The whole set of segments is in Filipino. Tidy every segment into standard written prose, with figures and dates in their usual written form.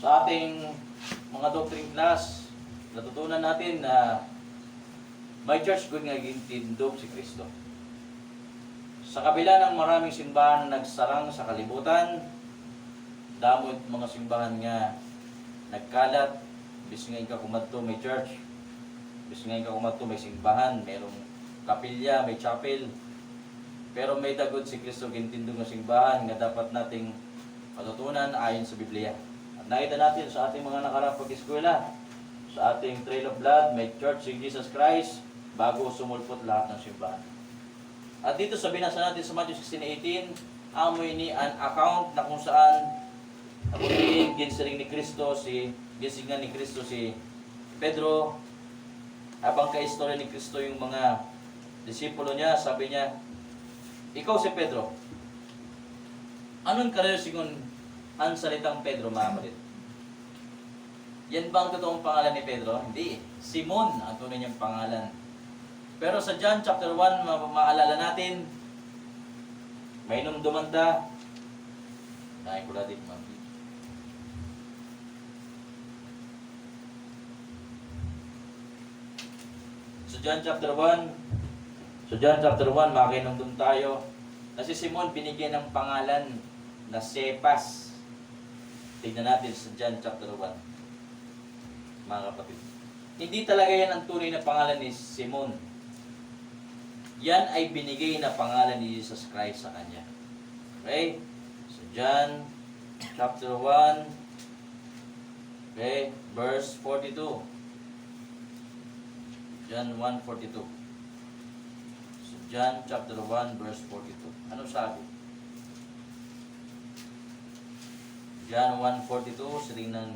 Sa ating mga doctrine class, natutunan natin na may church good nga gintindog si Kristo. Sa kabila ng maraming simbahan na nagsarang sa kalibutan, damot mga simbahan nga nagkalat, bis nga ikaw kumadto may church, bis nga ikaw kumadto may simbahan, merong kapilya, may chapel, pero may dagod si Kristo gintindog nga simbahan nga dapat nating matutunan ayon sa Biblia. At nakita natin sa ating mga nakarang pag-eskwela, sa ating Trail of Blood, may church si Jesus Christ bago sumulpot lahat ng simbahan. At dito sa binasa natin sa Matthew 16:18, amoy ni an account na kung saan nabutiin ginsiring ni Kristo ginsingan ni Kristo si Pedro, habang kaistorya ni Kristo yung mga disipulo niya, sabi niya, ikaw si Pedro. Anong kareyo singon ang salitang Pedro, mga kapatid? Yan ba ang totoong pangalan ni Pedro? Hindi. Simon ang tunay niyang pangalan. Pero sa John chapter 1, maalala natin, may nung dumanda, dahil ko natin sa John chapter 1, makinungdum tayo, na si Simon binigyan ng pangalan na Cephas. Tignan natin sa John chapter 1, mga kapatid. Hindi talaga yan ang tunay na pangalan ni Simon. Yan ay binigay na pangalan ni Jesus Christ sa kanya. Okay? So John chapter 1, okay, verse 42. John 1:42. So John chapter 1 verse 42. Ano sabi? John 1:42, siring ng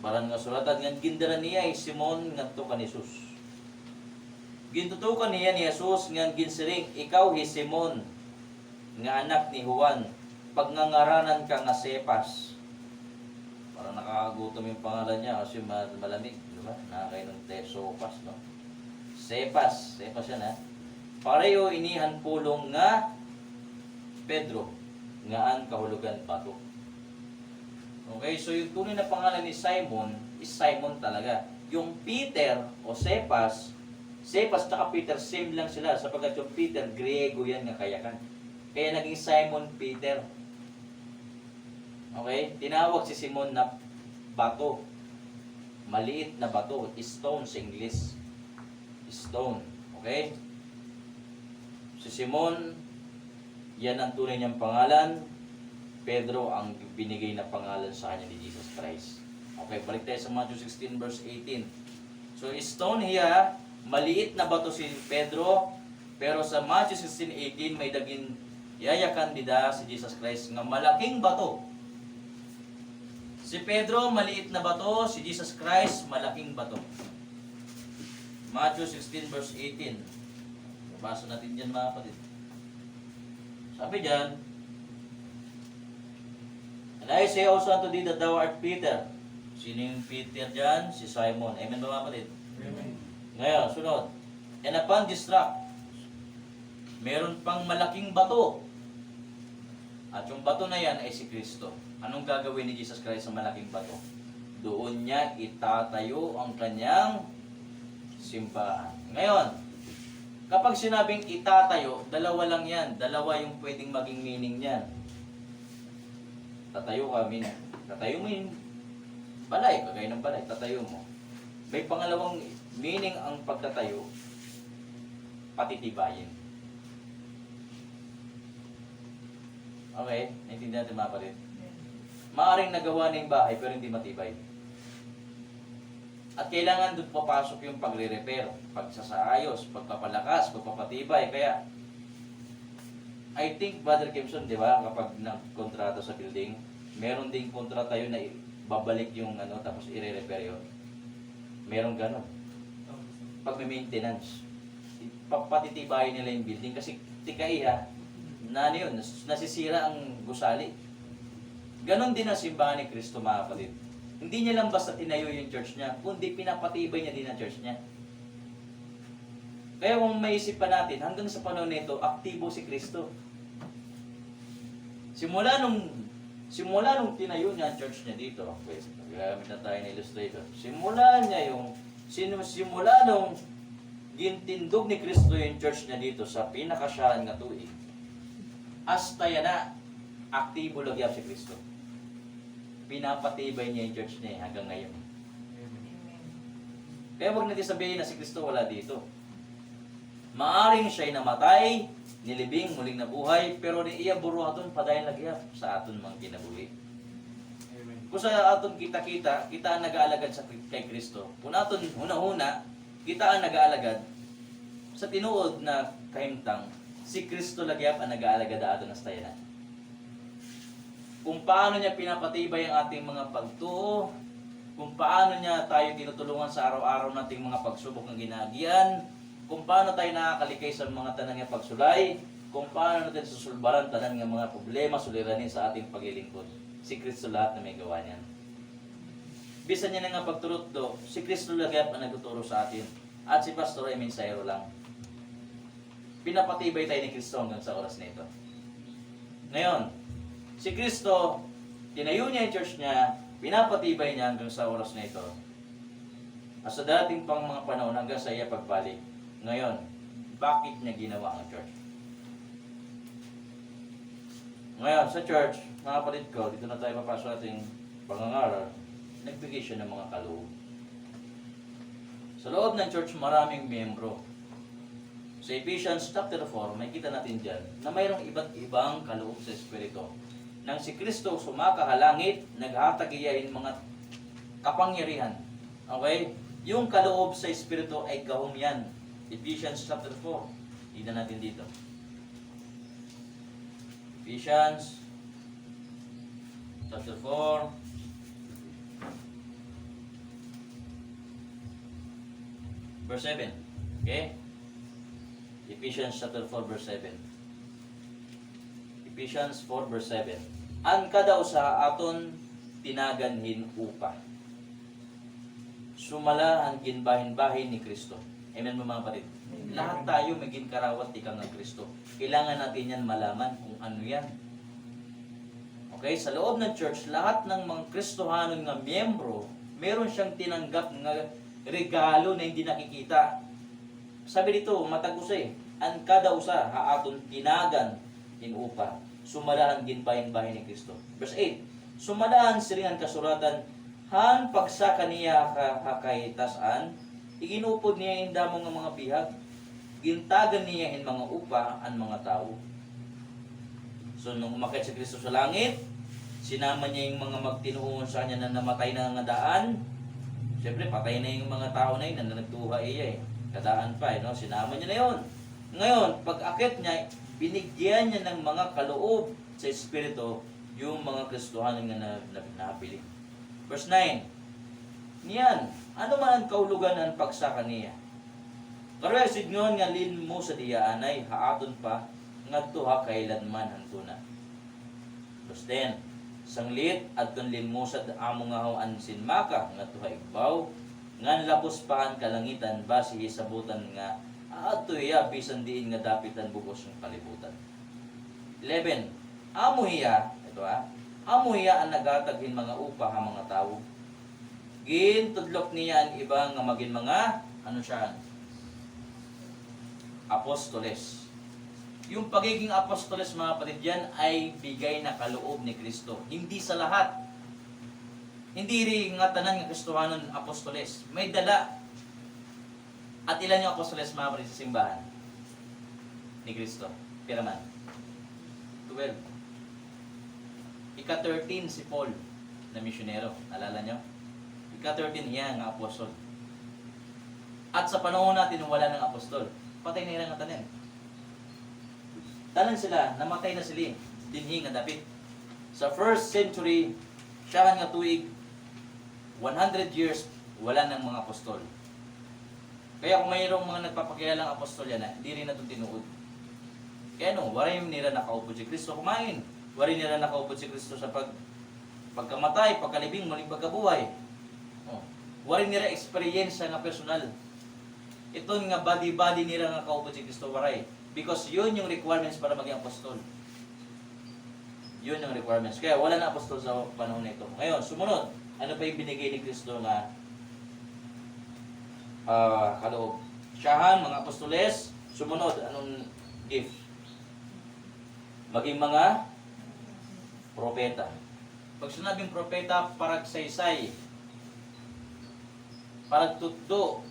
baran nga sulatan ngan gindaran niya ay Simon ngadto kan Jesus. Gintutukan niya ni Jesus ngan ginsiring, ikaw hi Simon nga anak ni Juan, pagnangaranan ka nga Cephas. Para nakakagutom yung pangalan niya kasi malamig, di ba? Nakakain ng Sopas, no? Cephas yan, ha? Pareho inihan pulong nga Pedro, nga an kahulugan bato. Okay, so yung tunay na pangalan ni Simon is Simon talaga. Yung Peter o Cephas tsaka Peter, same lang sila sapagkat yung Peter, Griego yan nga kayakan. Kaya naging Simon Peter. Okay, tinawag si Simon na bato. Maliit na bato, stone sa English. Stone, okay? Si Simon, yan ang tunay niyang pangalan. Pedro ang binigay na pangalan sa kanya ni Jesus Christ. Okay, balik tayo sa Matthew 16 verse 18. So, stone here, maliit na bato si Pedro, pero sa Matthew 16:18 may daging yayakan dida si Jesus Christ nga malaking bato. Si Pedro, maliit na bato, si Jesus Christ, malaking bato. Matthew 16 verse 18. Basa natin dyan, mga kapatid. Sabi dyan, and I say also unto thee that thou art Peter. Sino yung Peter dyan? Si Simon. Amen ba, mga kapatid? Amen. Ngayon, sunod. And upon this rock, meron pang malaking bato. At yung bato na yan ay si Kristo. Anong gagawin ni Jesus Christ sa malaking bato? Doon niya itatayo ang kanyang simbahan. Ngayon, kapag sinabing itatayo, dalawa lang yan. Dalawa yung pwedeng maging meaning niyan. Tatayo ka, tatayo mo yung balay, kagaya ng balay, tatayo mo. May pangalawang meaning ang pagtatayo, patitibayin. Okay, naintindihan natin, mga kapatid. Maaring nagawa na yung bahay pero hindi matibay. At kailangan doon papasok yung pagre-repair, pagsasaayos, pagpapalakas, pagpapatibay. Kaya, I think, Brother Kimson, di ba, kapag nagkontrata sa building, meron ding kontrata yun na babalik yung tapos i-repair yun. Meron ganon. Pag may maintenance, patitibayin nila yung building kasi tikaiha, yun, nasisira ang gusali. Ganon din ang simbahan ni Kristo, mga kapatid. Hindi niya lang basta tinayo yung church niya, kundi pinapatibay niya din ang church niya. Kaya kung maisip pa natin, hanggang sa panahon nito, aktibo si Kristo. Simula nung Simula nung tinayo niya ang church niya dito, okay, gagamit na tayo ng illustrator. Simula nung gintindog ni Kristo yung church niya dito sa pinakasyahan nga tuig, hasta yan na, aktibo lagyap si Kristo. Pinapatibay niya yung church niya hanggang ngayon. Kaya huwag natin sabihin na si Kristo wala dito. Maaring siya'y namatay, nilibing, muling nabuhay, pero ni iya buruhaton padayon lagyap sa aton mga kinabuhi. Kung sa aton kita ang nag-aalagad sa kay Kristo. Kung aton una-una, kita ang nag-aalagad sa tinuod na kahimtang, si Kristo lagyap ang nag-aalagad aton na stayanan. Kung paano niya pinapatibay ang ating mga pagtuo, kung paano niya tayo tinutulungan sa araw-araw nating mga pagsubok ng ginaagian, kung paano tayo nakakalikay sa mga tanan nga pagsulay, kung paano natin susulbaran tanan nga mga problema suliranin sa ating paglilingkod. Si Kristo lahat na may gawa niyan. Bisan niya na nga pagturot do, si Kristo lagyap ang nagtuturo sa atin. At si Pastor ay mensahero lang. Pinapatibay tayo ni Kristo hanggang sa oras na ito. Ngayon, si Kristo, tinayo niya yung church niya, pinapatibay niya hanggang sa oras na ito. At sa dating pang mga panahon hanggang sa iya pagbalik. Ngayon, bakit niya ginawa ang church? Ngayon, sa church, mga kapatid ko, dito na tayo papasok sa ating pangangaral, nagbigay siya ng mga kaloob. Sa loob ng church, maraming miyembro. Sa Ephesians chapter 4, may kita natin dyan na mayroong iba't ibang kaloob sa Espiritu. Nang si Kristo sumakahalangit, naghatag-iyahin mga kapangyarihan. Okay? Yung kaloob sa Espiritu ay gahom yan. Ephesians chapter 4. Tignan natin dito. Ephesians chapter 4. Verse 7. Okay? Ephesians chapter 4 verse 7. Ephesians 4 verse 7. An kada usa aton tinaganhin upa. Sumala ang ginbahin-bahin ni Kristo. Amen mo mga kapatid. Lahat tayo maging karawat ikang ng Kristo. Kailangan natin yan malaman kung ano yan. Okay, sa loob ng church, lahat ng mga Kristohanon nga miyembro, meron siyang tinanggap nga regalo na hindi nakikita. Sabi dito, matagusay, ang kada usa haaton tinagan inupa. Sumalahan ginbahin-bahin ni Kristo. Verse 8, sumalahan siringan kasuratan, han pagsaka niya hakahitasan, iginupod niya indamo nga mga bihag, gintagan niya in mga upa ang mga tao. So nung umakyat si Kristo sa langit, sinama niya yung mga magtinuon sa kanya na namatay na nga daan. Siyempre, patay na yung mga tao na yun na nagtuha iya eh. Kadaan pa eh, no? Sinama niya na yun. Ngayon, pag akit niya, binigyan niya ng mga kaloob sa Espiritu yung mga Kristohanon nga napili. Verse 9, niyan, ano man ang kaulugan ang pagsaka niya? Karoy signon nga lin mo sa diyaanay, haaton pa, ngadto ha kailanman hantuna. Verse 10, sanglit at kun lin mo sa amo nga an sinmaka, ngadto ha igbaw, ngan lapos pahan kalangitan, basi hisabutan nga, ato iya, bisan diin nga dapitan bugos ng kalibutan. 11, amo hiya, ito amo hiya ang nagataghin mga upa ha mga tao. Gintudlok niya ang iba nga maging mga, ano siya, apostoles. Yung pagiging apostoles mga kapatid yan ay bigay na kaloob ni Kristo. Hindi sa lahat. Hindi rin nga tanan nga Kristohanon apostoles. May dala. At ilan yung apostoles mga kapatid sa simbahan ni Kristo? Piraman. 12. Ika-13 si Paul na misyonero. Alala nyo? Ika-13 yan nga apostol. At sa panahon natin wala ng apostol. Patay na ilang nga tanin. Tanan sila, namatay na sila. Dinhi nga dapit. Sa first century, siya nga tuig, 100 years, wala ng mga apostol. Kaya kung mayroong mga nagpapakilalang apostol yan, hindi rin na ito tinuod. Kaya no, waray nila nakaupod si Kristo kumain. Waray nila nakaupod si Kristo sa pagkamatay, pagkalibing, muling pagkabuhay. Waray nila experience nga personal. Ito nga body-body nila nga kaupod si Kristo waray. Because yun yung requirements para maging apostol. Yun yung requirements. Kaya wala na apostol sa panahon na ito. Ngayon, sumunod. Ano pa yung binigay ni Kristo na kaloob? Siyahan, mga apostoles, sumunod. Anong gift? Maging mga propeta. Pag sinabing propeta, paragsaysay, paragtutdo.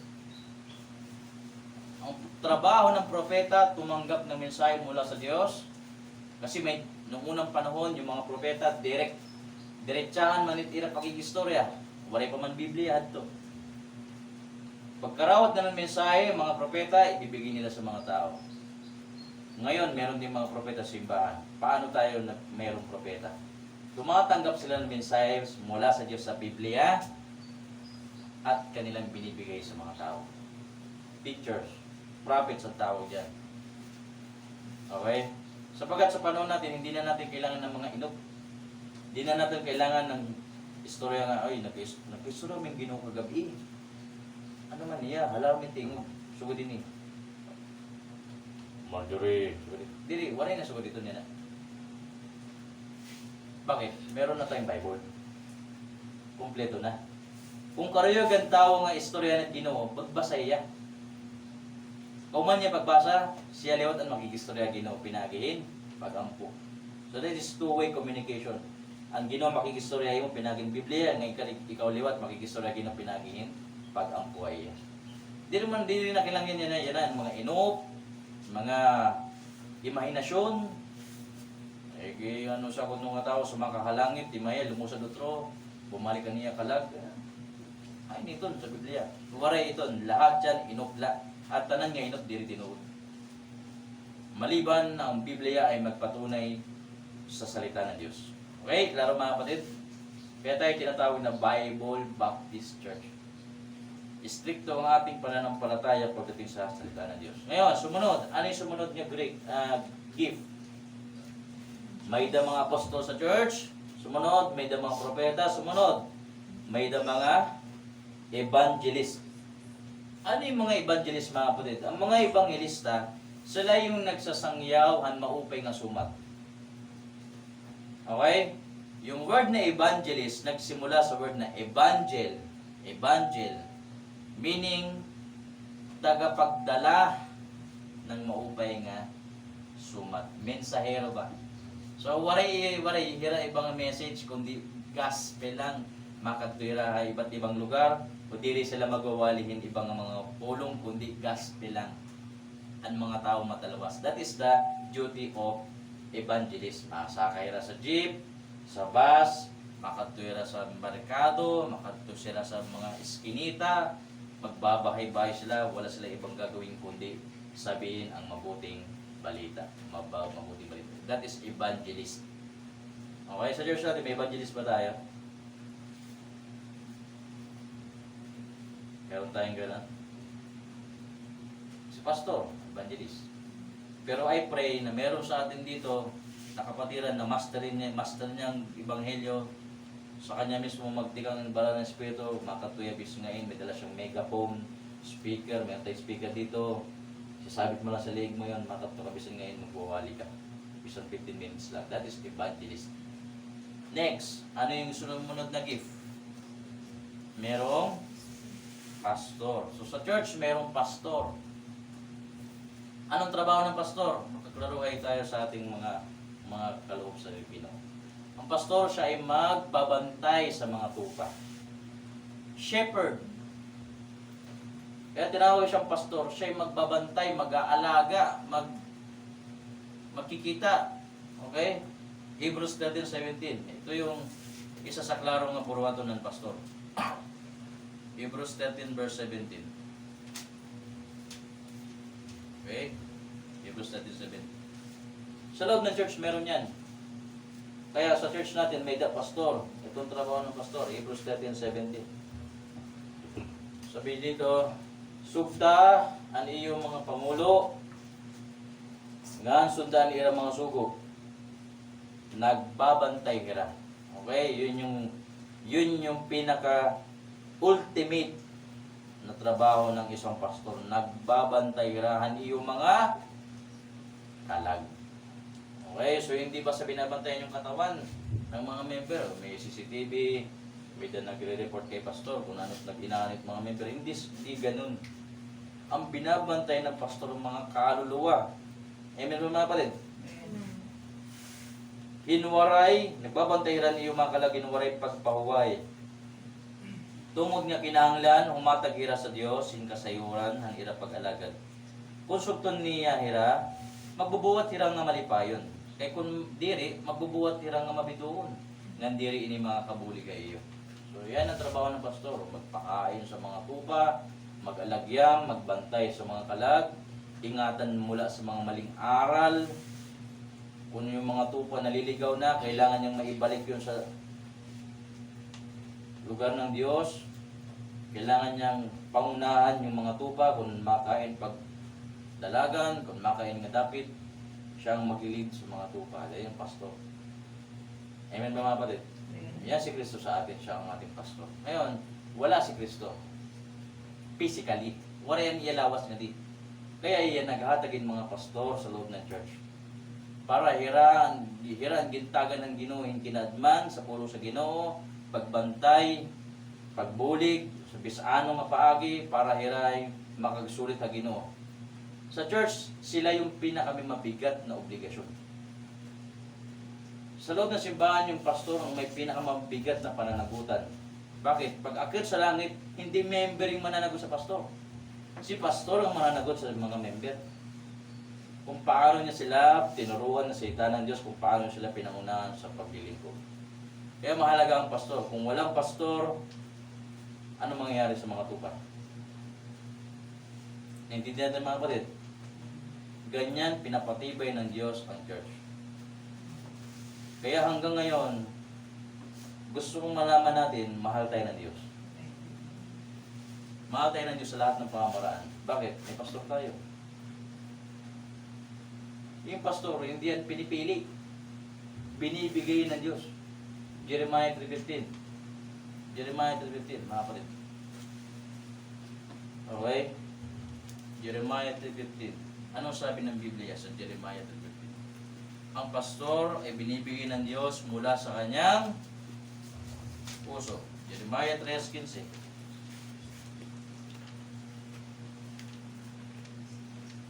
Ang trabaho ng propeta, tumanggap ng mensahe mula sa Diyos. Kasi may, noong unang panahon, yung mga propeta, diretsahan manitira pakikistorya. Walay pa man Biblia adto. Pagkarawat na ng mensahe, mga propeta, ibibigay nila sa mga tao. Ngayon, meron din mga propeta sa simbahan. Paano tayo mayroong propeta? Tumatanggap sila ng mensahe mula sa Diyos sa Biblia at kanilang binibigay sa mga tao. Teachers, prophets ang tawag dyan. Okay? Sapagkat sa panahon natin, hindi na natin kailangan ng mga inok. Hindi na natin kailangan ng istorya nga, ay, nag-istorya may Ginoo kagabi. Ano man niya, halaw may tingog. Sugod din eh. Marjorie. Dili, wala na sugod dito niya na. Bakit? Meron na tayong Bible. Kompleto na. Kung karoyo gan tao nga istorya ng Ginoo, pagbasa iya. Kung man niya pagbasa, siya liwat ang makikistorya Ginoo pinagihin, pagampo. So that is two-way communication. Ang Ginoo makikistorya mo pinagin Biblia, ngayon ikaw liwat makikistorya Ginoo pinagihin, pagampo ay iya. Di rin na kailangan yan na mga inop, mga imahinasyon. Ano sa kung nga tao sumakahalangit, di maya lumusad utro, bumalik ka niya kalag. Ay nito sa Biblia. Waray ito, lahat yan inopla. At tanan nga inop diri tinuod. Maliban ang Biblia ay magpatunay sa salita ng Diyos. Okay, klaro mga kapatid? Kaya tayo tinatawag na Bible Baptist Church. Istrikto ang ating pananampalataya pagdating sa salita ng Diyos. Ngayon, sumunod. Ano yung sumunod niya gift? May da mga apostol sa church, sumunod. May da mga propeta, sumunod. May da mga evangelist. Ano yung mga evangelist mga kapatid? Ang mga evangelista, sila yung nagsasangyaw han maupay nga sumat. Okay? Yung word na evangelist, nagsimula sa word na evangel. Evangel. Meaning, tagapagdala ng maupay nga sumat. Mensahero ba? So, waray hira ibang message, kundi gospel lang. Makatwira ay iba't ibang lugar, o dili sila magwawalihin ibang mga pulong, kundi gospel lang. Ang mga tao matalawas. That is the duty of evangelist. Makasakay ra sa jeep, sa bus, makatwira sa barikado, makatwira sa mga eskinita, magbabahay-bahay sila, wala sila ibang gagawin kundi sabihin ang mabuting balita. Mabuting balita. That is evangelist. Okay, sa church natin, may evangelist ba tayo? Meron tayong gano'n. Si pastor, evangelist. Pero I pray na meron sa atin dito nakapatiran na master niyang ebanghelyo, sa kanya mismo magtikang ng banal ng Espiritu, makatuyabis ngayon, may dala siyang megaphone, speaker, may tayong speaker dito, sasabit mo lang sa leeg mo yun, makatuyabis ngayon, magwawali ka. Bisan 15 minutes lang. That is evangelist. Next, ano yung sunod na gift? Merong pastor. So sa church, merong pastor. Anong trabaho ng pastor? Magkaklaruhay tayo sa ating mga kaloob sa Pilipino. Ang pastor siya ay magbabantay sa mga tupa. Shepherd. Kaya tinawag siyang pastor, siya ay magbabantay, mag-aalaga, magkikita. Okay? Hebrews 13:17. Ito yung isa sa klarong nga purwato ng pastor. Hebrews 13 verse 17. Okay? Hebrews 13:17. Sa loob ng church meron yan. Kaya sa church natin may pastor. Itong trabaho ng pastor, Hebrews 13:17. Sabi dito, sugta ang iyong mga pangulo, ngan sundan ira mga sugo, nagbabantay kira. Okay, yun yung pinaka ultimate na trabaho ng isang pastor. Nagbabantay kira ang iyong mga kalag. Okay, so hindi ba sa binabantayan yung katawan ng mga member? May CCTV, may nagre-report kay pastor kung ano't nag-inaanit mga member. Hindi ganun. Ang binabantay ng pastor ang mga kaluluwa. Amen ba mga kapatid? Hinwaray, nagbabantay rin yung mga kalaginwaray pagpahuway. Tungod nga kinahanglan, humatag ira sa Dios, hinkasayuran, ang ira pag-alagad. Kung subton niya hira, magbubuhat hirang nga malipayon. Kaya kung diri, magbubuhat hirang nga mabituon. Ngan diri ini mga kabuli kayo. So yan ang trabaho ng pastor, magpakain sa mga tupa, mag-alagyam, magbantay sa mga kalag, ingatan mula sa mga maling aral. Kung yung mga tupa naliligaw na, kailangan niyang maibalik yun sa lugar ng Diyos. Kailangan niyang pangunahan yung mga tupa kung makain pag dalagan, kung makain nga dapit, siyang maglilid sa mga tupa. Dahil yung pastor. Amen ba mga kapatid? Yan si Kristo sa atin, siya ang ating pastor. Ngayon, wala si Kristo. Physically. Wala yan ialawas nga di. Kaya yan naghatagin mga pastor sa loob ng church. Para hiraan gintagan ng Ginoo, kinadman sa pulo sa Ginoo, pagbantay, pagbulig, sa bisano nga paagi, para hiray makagsulit sa Ginoo. Sa church, sila yung pinakamabigat na obligasyon. Sa loob ng simbahan, yung pastor ang may pinakamabigat na pananagutan. Bakit? Pag akyat sa langit, hindi member yung mananagot sa pastor. Si pastor ang mananagot sa mga member. Kung paano niya sila tinuruan na salita ng Diyos, kung paano sila pinangunahan sa paglilingkod. Kaya mahalaga ang pastor. Kung walang pastor, ano mangyayari sa mga tupa? Naintindihan natin mga kapatid? Ganyan pinapatibay ng Diyos ang church. Kaya hanggang ngayon, gusto kong malaman natin, mahal tayo ng Diyos. Mahal tayo ng Diyos sa lahat ng pamamaraan. Bakit? May pastor tayo. Yung pastor, hindi yan pinipili. Binibigay ng Diyos. Jeremiah 3:15. Jeremiah 3:15, mga kapatid. Okay? Jeremiah 3:15. Anong sabi ng Biblia sa Jeremiah 3:15? Ang pastor ay binibigay ng Diyos mula sa kanyang puso. Jeremiah 3:15.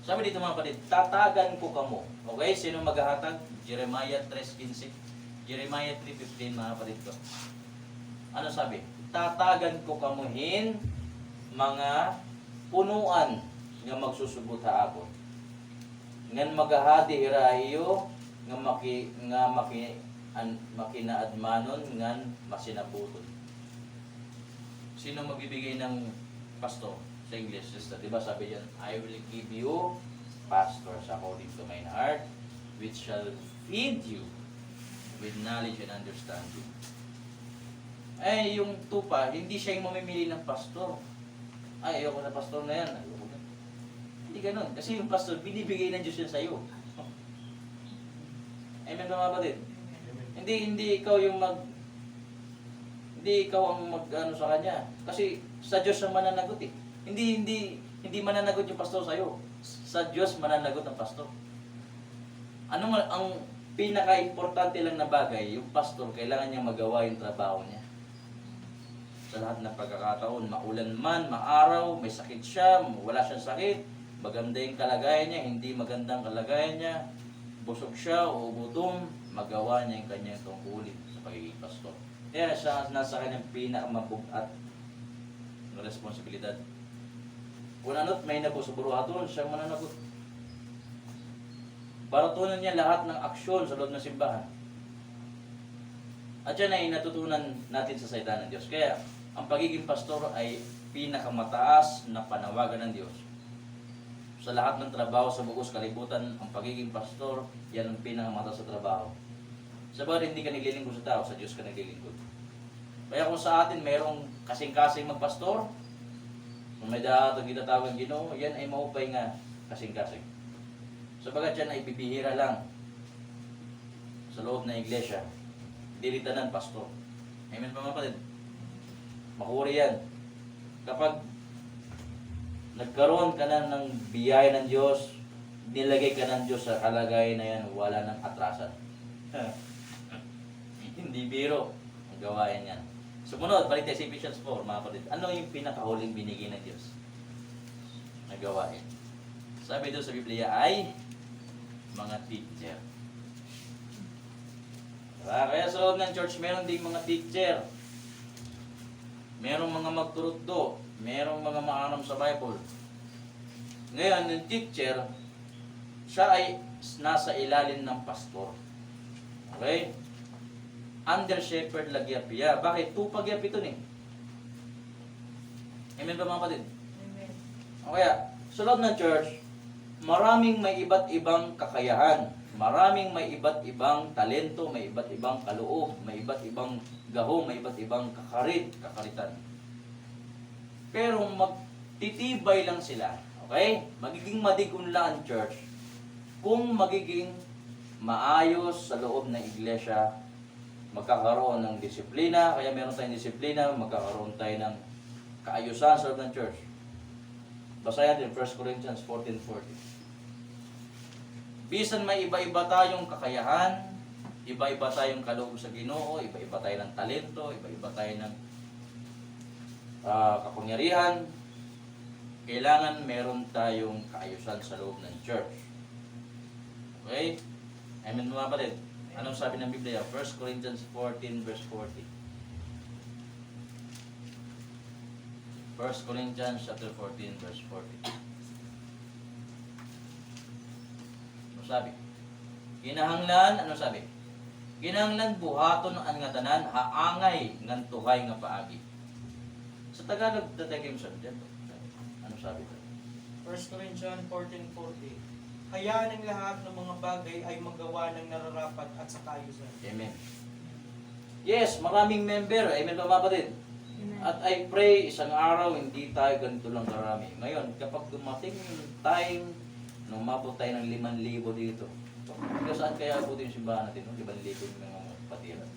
Sabi dito mga kapatid, tatagan ko kamo. Okay? Sino maghahatag? Jeremiah 3:15. Jeremiah 3:15 mga kapatid ko. Ano sabi? Tatagan ko kamuhin mga punuan nga magsusubot haabot. Ngan magahadi irahiyo nga makinaadmanon ngan masinabuton. Sino magbibigay ng pastor? Sa English, sister, diba sabi yan, I will give you pastors according to mine heart, which shall feed you with knowledge and understanding. Eh, yung tupa, hindi siya yung mamimili ng pastor. Ay, ayoko na pastor na yan. Ayoko na. Hindi ganun. Kasi yung pastor, binibigay ng Diyos yan sa'yo. Amen ba mga kapatid? Hindi ikaw yung hindi ikaw ang mag-ano sa kanya. Kasi sa Diyos ang mananagot eh. Hindi mananagot yung pastor sa iyo. Sa Diyos mananagot ang pastor. Ano ang pinaka-importante lang na bagay, yung pastor kailangan niyang magawa yung trabaho niya. Sa lahat ng pagkakataon, maulan man, maaraw, may sakit siya, wala siyang sakit, maganda yung kalagayan niya, hindi magandang kalagayan niya, busog siya o gutom, magawa niya yung kanyang tungkulin sa pagiging pastor. Kaya siya nasa kanyang pinakamabugat na responsibilidad. Kung ano't may nabusuburuhaton, siyang mananagot. Baratunan niya lahat ng aksyon sa loob ng simbahan. At yan ay natutunan natin sa salita ng Diyos. Kaya, ang pagiging pastor ay pinakamataas na panawagan ng Diyos. Sa lahat ng trabaho sa buong kalibutan, ang pagiging pastor, yan ang pinakamataas sa trabaho. Sabagat hindi ka naglilingkod sa tao, sa Diyos ka naglilingkod. Kaya kung sa atin mayroong kasing-kasing magpastor, kung may dahatag itatawag ng Ginoo, yan ay maupay nga kasing-kasing. Sabagat yan ay bibihira lang sa loob ng iglesia. Diritanan pastor. Amen pa mga kapatid? Mahuri yan. Kapag nagkaroon ka na ng biyaya ng Diyos, nilagay ka ng Diyos sa kalagayan na yan, wala nang atrasan. Hindi biro ang gawain yan. Sumunod, balik tayo sa Ephesians 4, mga kapatid. Ano yung pinakahuling binigay ng Diyos na gawain? Sabi doon sa Biblia ay mga teacher. Diba? Kaya sa loob ng church, meron ding mga teacher. Merong mga magturutdo. Merong mga maaram sa Bible. Ngayon, yung teacher, siya ay nasa ilalim ng pastor. Okay? Under shepherd lagyapya. Bakit? Tupagyap ito ni. Amen ba mga kapatid? Amen. O kaya, sa loob ng church, maraming may iba't ibang kakayahan. Maraming may iba't ibang talento, may iba't ibang kaloob, may iba't ibang gahong, may iba't ibang kakaritan. Pero magtitibay lang sila. Okay? Magiging madigunla ang church kung magiging maayos sa loob ng iglesia, magkakaroon ng disiplina. Kaya meron tayong disiplina, magkakaroon tayo ng kaayusan sa loob ng church. Basahin natin 1 Corinthians 14:40. Bisan may iba-iba tayong kakayahan, iba-iba tayong kaloob sa Ginoo, iba-iba tayo ng talento, iba-iba tayo ng kapangyarihan, kailangan meron tayong kaayusan sa loob ng church. Okay? Amen mga kapatid. Anong sabi ng Biblia? 1 Corinthians 14 verse 40. 1 Corinthians chapter 14 verse 40. Ano sabi? Kinahanglan, ano sabi? Kinahanglan buhaton ang nga tanan, haangay ngan tuhay nga paagi. Sa Tagalog, tatagim sa dyan. Ano sabi ko? 1 Corinthians 14:40. Hayaan ang lahat ng mga bagay ay magawa ng nararapat at sa kaayusan. Amen. Yes, maraming member. Amen ba mga kapatid? At I pray, isang araw, hindi tayo ganito lang karami. Ngayon, kapag dumating yung time, nung mabot tayo ng 5,000 dito, hanggang saan kaya abutin yung simbahan natin? 5,000 yung mga patiran.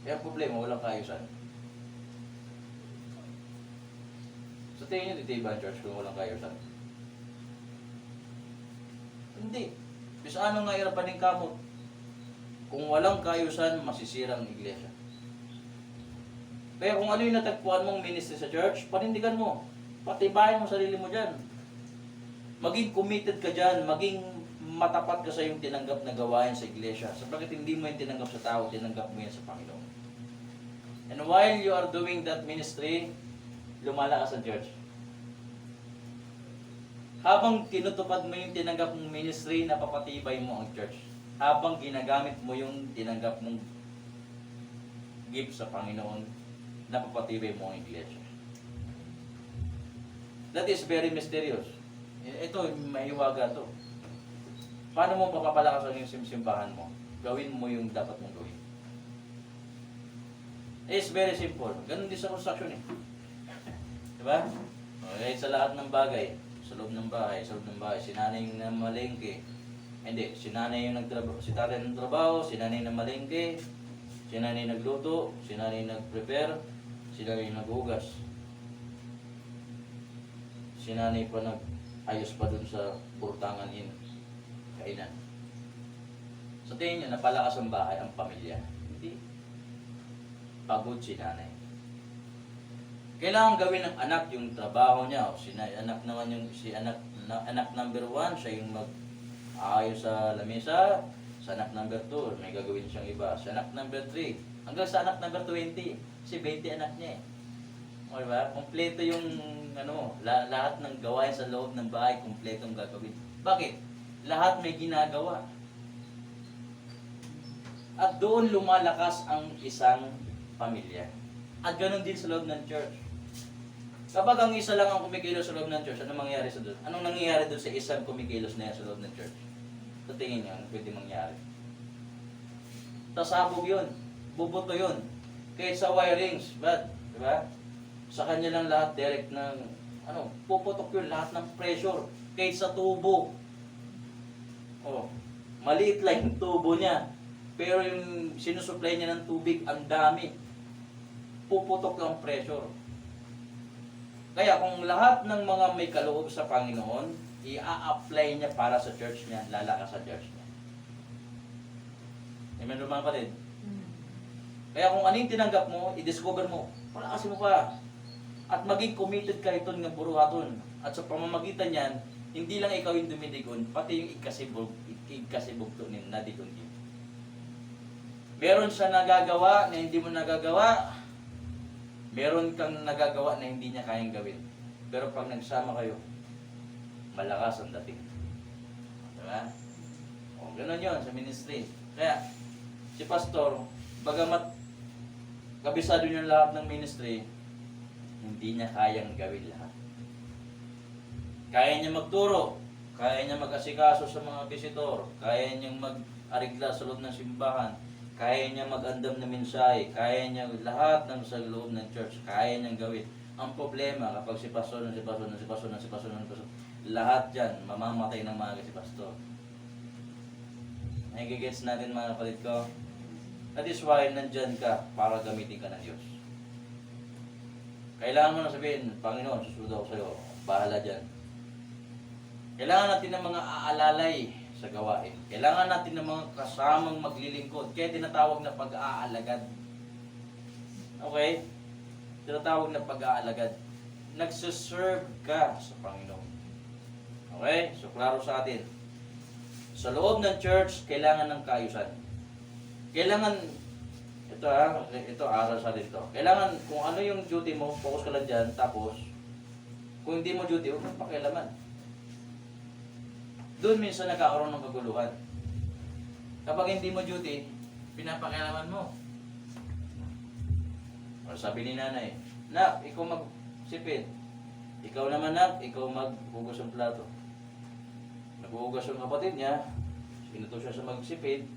Kaya problema, walang kaayusan. Sa tingin nyo, dito ba ang church kung walang kaayusan? Hindi. Bisa ano nga irapan ng kamot? Kung walang kaayusan, masisira ang iglesia. Kaya kung ano yung natagpuan mong ministry sa church, panindigan mo. Patibayan mo sarili mo dyan. Maging committed ka dyan, maging matapat ka sa yung tinanggap na gawain sa iglesia. Sapagkat hindi mo yung tinanggap sa tao, tinanggap mo yan sa Panginoon. And while you are doing that ministry, lumalakas ang church. Habang tinutupad mo yung tinanggap mong ministry, napapatibay mo ang church. Habang ginagamit mo yung tinanggap mong gift sa Panginoon, napapatibay mo ang iglesia. That is very mysterious. Ito, mahiwaga to. Paano mo papapalakas ang yung simbahan mo? Gawin mo yung dapat mong gawin. It's very simple. Ganun din sa construction eh. Diba? Okay, sa lahat ng bagay, sa loob ng bahay, si nanay yung namalengke. Hindi, si nanay yung nagtrabaho, si tatay ng trabaho, si nanay na malengke, si nanay nagluto, si nanay nag-prepare, si nanay naghugas. Si nanay pa nag-ayos pa dun sa burtangan yun, kainan. Sa tingin nyo, napalakas ang bahay, ang pamilya. Hindi. Pagod si nanay. Kailangan gawin ng anak yung trabaho niya. O anak naman yung anak number 1, siya yung mag-aayos sa lamesa. Sa anak number 2, may gagawin siyang iba. Sa anak number 3, hanggang sa anak number 20, kasi 20 anak niya eh. O diba? Kompleto yung lahat ng gawain sa loob ng bahay, kompletong gagawin. Bakit? Lahat may ginagawa. At doon lumalakas ang isang pamilya. At ganoon din sa loob ng church. Kapag ang isa lang ang kumikilos sa loob ng church, anong mangyayari sa doon? Anong nangyayari doon sa isang kumikilos na yan sa loob ng church? Sa tingin niyo, ano pwede mangyari? Tasabog yun. Bubuto yun. Kahit sa wirings, bad. Diba? Sa kanya lang lahat direct ng, puputok yun lahat ng pressure. Kahit sa tubo. Maliit lang yung tubo niya. Pero yung sinusupply niya ng tubig, ang dami. Puputok ang pressure. Kaya kung lahat ng mga may kaloob sa Panginoon, i-a-apply niya para sa church niya, lalakas sa church niya. Amen, mga kapatid? Kaya kung ano yung tinanggap mo, i-discover mo, palakasin mo pa. At maging committed ka ito ng buruhaton. At sa pamamagitan niyan, hindi lang ikaw yung dumidigon, pati yung ikasibugto ni nadigon din. Meron siya nagagawa na hindi mo nagagawa. Meron kang nagagawa na hindi niya kayang gawin. Pero pag nagsama kayo, malakas ang dating. Diba? O, ganun yun sa ministry. Kaya, si pastor, bagamat kabisado niya lahat ng ministry, hindi niya kayang gawin lahat. Kaya niya magturo, kaya niya mag-asikaso sa mga bisitor, kaya niya mag-arigla sa loob ng simbahan, kaya niya mag-andam na mensahe, kaya niya lahat ng sa loob ng church, kaya niyang gawin. Ang problema, kapag si pastor, lahat yan, mamamatay ng maaga si pastor. Nagigets natin mga kapatid ko? That is why nandyan ka para gamitin ka ng Diyos. Kailangan mo na sabihin, Panginoon, susunod ako sa'yo, bahala dyan. Kailangan natin ng mga aalalay sa gawain. Kailangan natin ng mga kasamang maglilingkod. Kaya tinatawag na pag-aalagad. Okay? Tinatawag na pag-aalagad. Nagsiserve ka sa Panginoon. Okay? So, klaro sa atin. Sa loob ng church, kailangan ng kaayusan. Kailangan, ito aral sa dito. Kailangan, kung ano yung duty mo, focus ka lang dyan, tapos, kung hindi mo duty, huwag mong pakialaman. Doon minsan nagkakaroon ng kaguluhan. Kapag hindi mo duty, pinapakialaman mo. O sabi ni nanay, Nak, ikaw magsipid. Ikaw naman, Nak, ikaw maghugas ng plato. Naghuhugas yung kapatid niya, sinuto siya sa magsipid.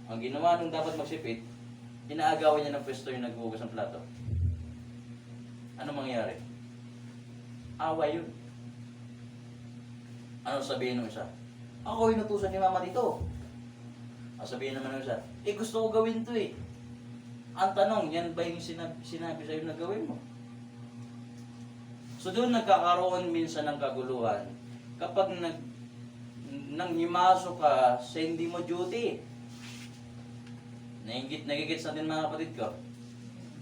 Ang ginawa nung dapat magsipid, inaagawan niya ng pwesto yung naghuhugas ng plato. Ano mangyayari? Away yun. Ano sabihin ng isa? Ako inutusan ni mama dito. Sabihin naman ng isa, gusto ko gawin to eh. Ang tanong, yan ba yung sinabi sa'yo na gawin mo? So doon nagkakaroon minsan ng kaguluhan kapag nanghimaso ka sa hindi mo duty. Nagigits natin mga kapatid ko.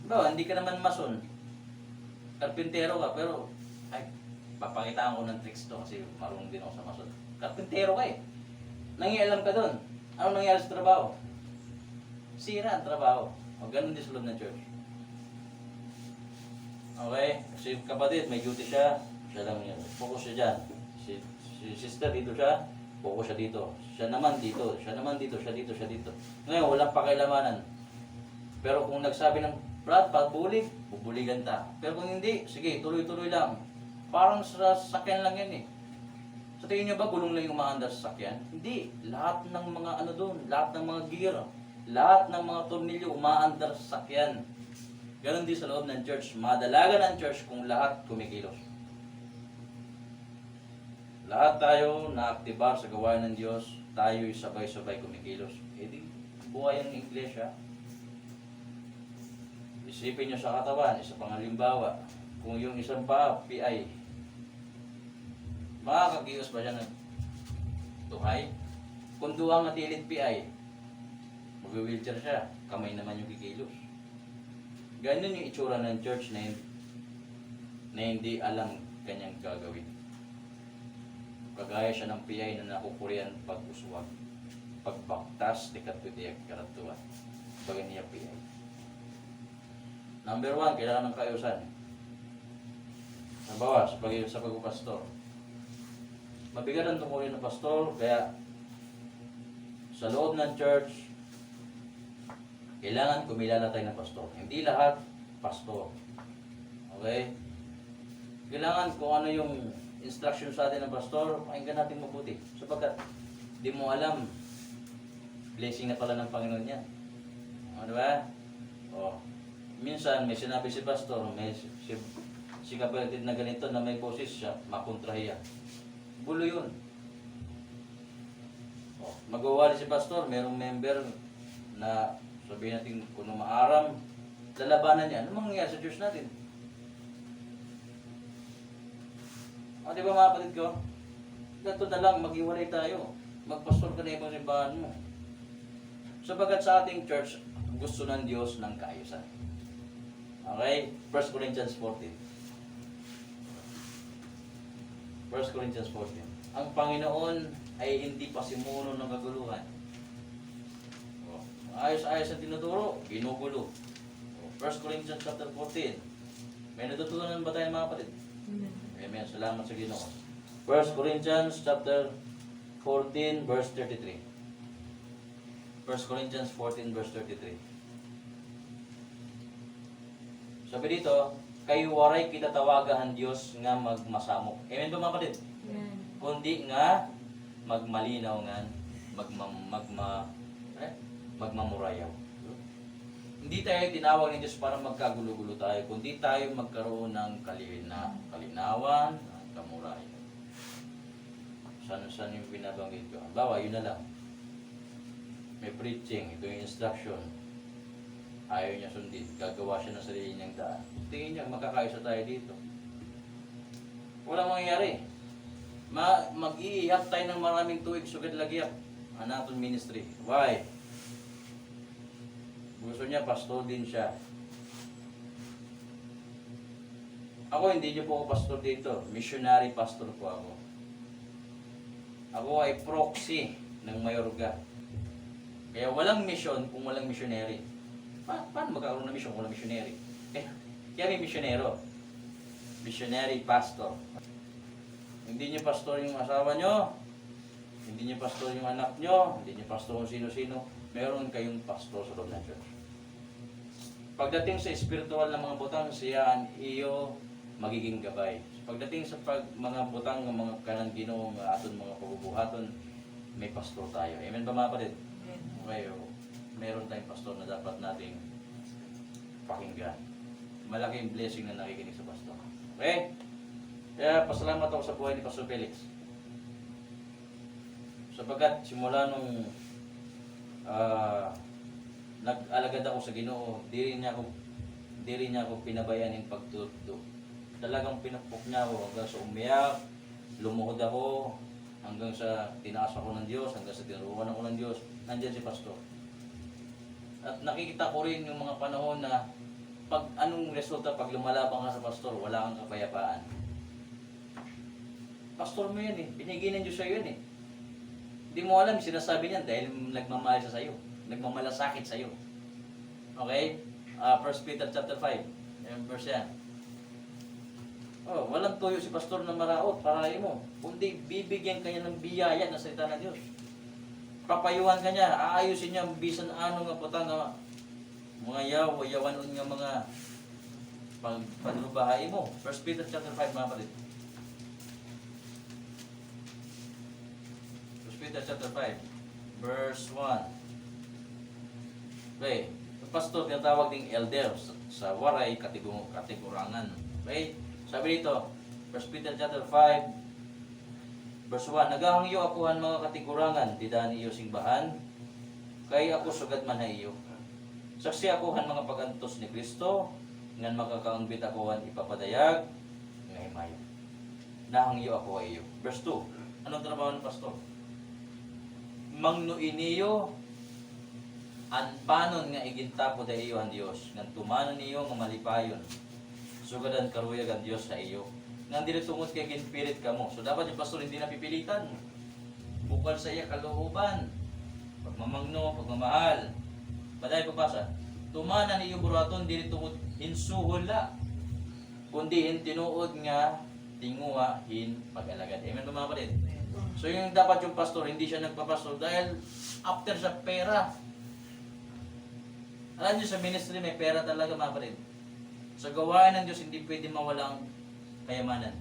Bro, hindi ka naman mason. Karpintero ka, pero papakitaan ko ng tricks to kasi marunong din ako sa mason. Karpintero ka eh. Nangialam ka doon. Ano nangyari sa trabaho? Sira ang trabaho. O ganun din sa loob ng church. Okay? Si kapatid, may duty siya. Siya lang yun. Focus siya dyan. Si sister, dito siya. Focus siya dito. Siya naman dito. Siya naman dito. Siya dito. Siya dito. Ngayon, walang pakialamanan. Pero kung nagsabi ng, Brad, pagbulig, bubuligan ta. Pero kung hindi, sige, tuloy-tuloy lang. Parang sa sakyan lang yan eh. Sa tingin nyo ba, gulong lang yung umaandar sa sakyan? Hindi. Lahat ng mga ano doon, lahat ng mga gear, lahat ng mga tornilyo umaandar sa sakyan. Ganon din sa loob ng church. Madalagan ang church kung lahat kumikilos. Lahat tayo na-aktibar sa gawain ng Diyos, tayo'y sabay-sabay kumikilos. Di buhay ang iglesia. Isipin nyo sa katawan, isa pang halimbawa, kung yung isang pa, PI, makakakios ba siya ng tuhay? Kung duwang natilid PI, mag-wheelchair siya, kamay naman yung kikilos. Ganyan yung itsura ng church na hindi alam kanyang gagawin. Kagaya siya ng PI na nakukurian pag-uswag, pagbaktas, tikat-tutiyak, karatuan. Baga niya PI. Number 1, kailangan ng kaayusan. Nabawa, sa pagpapastor. Mabigat ang tungkulin ng pastor, kaya sa loob ng church, kailangan kumilala tayo ng pastor. Hindi lahat pastor. Okay? Kailangan kung ano yung instruction sa atin ng pastor, pakinggan natin mabuti. Sapagkat di mo alam, blessing na pala ng Panginoon yan. Ano ba? Minsan may sinabi si pastor, may si kapatid na ganito na may boses siya, makontrahiya. Gulo yun. Magwawali si pastor, merong member na sabihin natin kung maaram, lalabanan niya. Ano mangyayari sa church natin? O, di ba mga kapatid ko? Ganito na lang, maghiwalay tayo. Magpastor ka na ibang simbahan mo. Sabagat sa ating church, gusto ng Diyos ng kaayusan. Okay? 1 Corinthians 14. 1 Corinthians 14. Ang Panginoon ay hindi pasimuno ng kaguluhan. O, ayos-ayos ang tinuturo, ginugulo. O, 1 Corinthians chapter 14. May natutunan ba tayo mga kapatid? Amen. Salamat sa Ginoo. 1 Corinthians chapter 14 verse 33. 1 Corinthians 14 verse 33. Sabi dito, kayo waray kita tawagahan Dios nga magmasamok. Amen ba mga kapatid? Kundi nga magmalinaw nga magmamurayaw. Hindi tayo tinawag ni Diyos para magkagulo-gulo tayo, kundi tayo magkaroon ng kalinawan, ng kamurayan. Saan yung binabanggit ko? Bawa, yun na lang. May preaching, ito yung instruction. Ayaw niya sundin, gagawa siya ng sarili niyang daan. Tingin niya, magkakaisa tayo dito. Walang mangyayari. Mag-iiyak tayo ng maraming tuwig, sugad lagyak. Anaton ministry. Why? Gusto niya, pastor din siya. Ako, hindi niyo po ako pastor dito. Missionary pastor po ako. Ako ay proxy ng mayorga. Kaya walang mission kung walang missionary. Paano magkakaroon ng mission kung walang missionary? Kaya may missionero. Missionary pastor. Hindi niyo pastor yung asawa niyo. Hindi niyo pastor yung anak niyo. Hindi niyo pastor kung sino-sino. Meron kayong pastor sa loob ng church. Pagdating sa spiritual na mga butang, siya iyo magiging gabay. Pagdating sa mga butang ng mga kanang Ginoo, aton mga pabubuhaton, may pastor tayo. Amen ba mga kapatid? Okay, meron tayong pastor na dapat nating pakinggan. Malaking blessing na nakikinig sa pastor. Okay? Kaya pasalamat ako sa buhay ni Pastor Felix. Sapagat simula nung nag-alagad ako sa Ginoo, di rin niya ako pinabayaan ng pagtutulog. Talagang pinapok niya ako hanggang sa umiyak, lumuhod ako, hanggang sa tinaas ako ng Diyos, hanggang sa tinuruan ako ng Diyos. Nandiyan si Pastor. At nakikita ko rin yung mga panahon na pag anong resulta pag lumalabang ka sa Pastor, wala kang kapayapaan. Pastor mo yan eh, binigay ng Diyos sa'yo yan eh. Hindi mo alam, sinasabi niyan dahil nagmamahal siya sa'yo. Nagmamalasakit sa'yo. Okay? 1 Peter chapter 5. Yung verse yan. Oh, walang tuyo si pastor na maraot para mo. Kundi bibigyan kanya ng biyaya ng salita ng Diyos. Papayuhan kanya, aayusin niya ang bisan ano nga putang nga mga yawanon nga mga panrubahay mo. 1 Peter chapter 5 mga kapatid. 1 Peter chapter 5 verse 1. Okay, pastor tinatawag ding elder sa waray katigurangan. Okay? Sabi dito, 1 Peter chapter 5 verse 1, nagahangyo akuhan mga katigurangan, didan iyo simbahan, kay ako sugad man na iyo. Saksi akuhan mga pagantos ni Kristo, ngan makakaangbit akuhan ipapadayag, nga himayo. Nahangyo ako iyo. Verse 2, anong trabaho ng pastor? Mangnuin niyo an panon nga igintapo da iyo ang Dios, ngan tumanon niyo nga malipayon. Sugadan karuyag ang Diyos sa iyo. Nang dili tungod kay ginpilit ka mo. So dapat yung pastor hindi napipilitan. Bukal sa iya kalooban. Pagmamangno, pagmamahal. Baday pagbasa. Tumanan niyo buraton dili tungod insuhula. Kundi hintinuod nga tinguha hin pag-alagad. Amen ba mga kapatid? So yung dapat yung pastor, hindi siya nagpapastor dahil after sa pera. Alam niyo sa ministry may pera talaga mga kapatid. Sa gawain ng Diyos, hindi pwede mawalang kayamanan.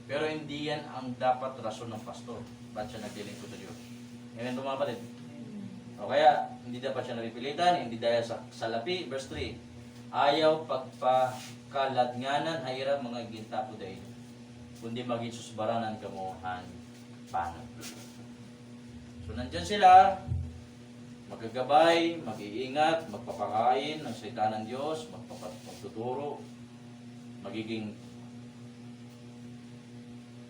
Pero hindi yan ang dapat rason ng pastor. Ba't siya naglilingkod sa Diyos? Ngayon mga kapatid. O kaya, hindi dapat siya napipilitan, hindi dahil sa salapi. Verse 3, ayaw pagpakaladnganan, hayra mga gintapo dahil. Kundi maging susbaranan kamuhan paano. So nandyan sila, magagabay, mag-iingat, magpapakain ng salita ng Diyos, magtuturo, magiging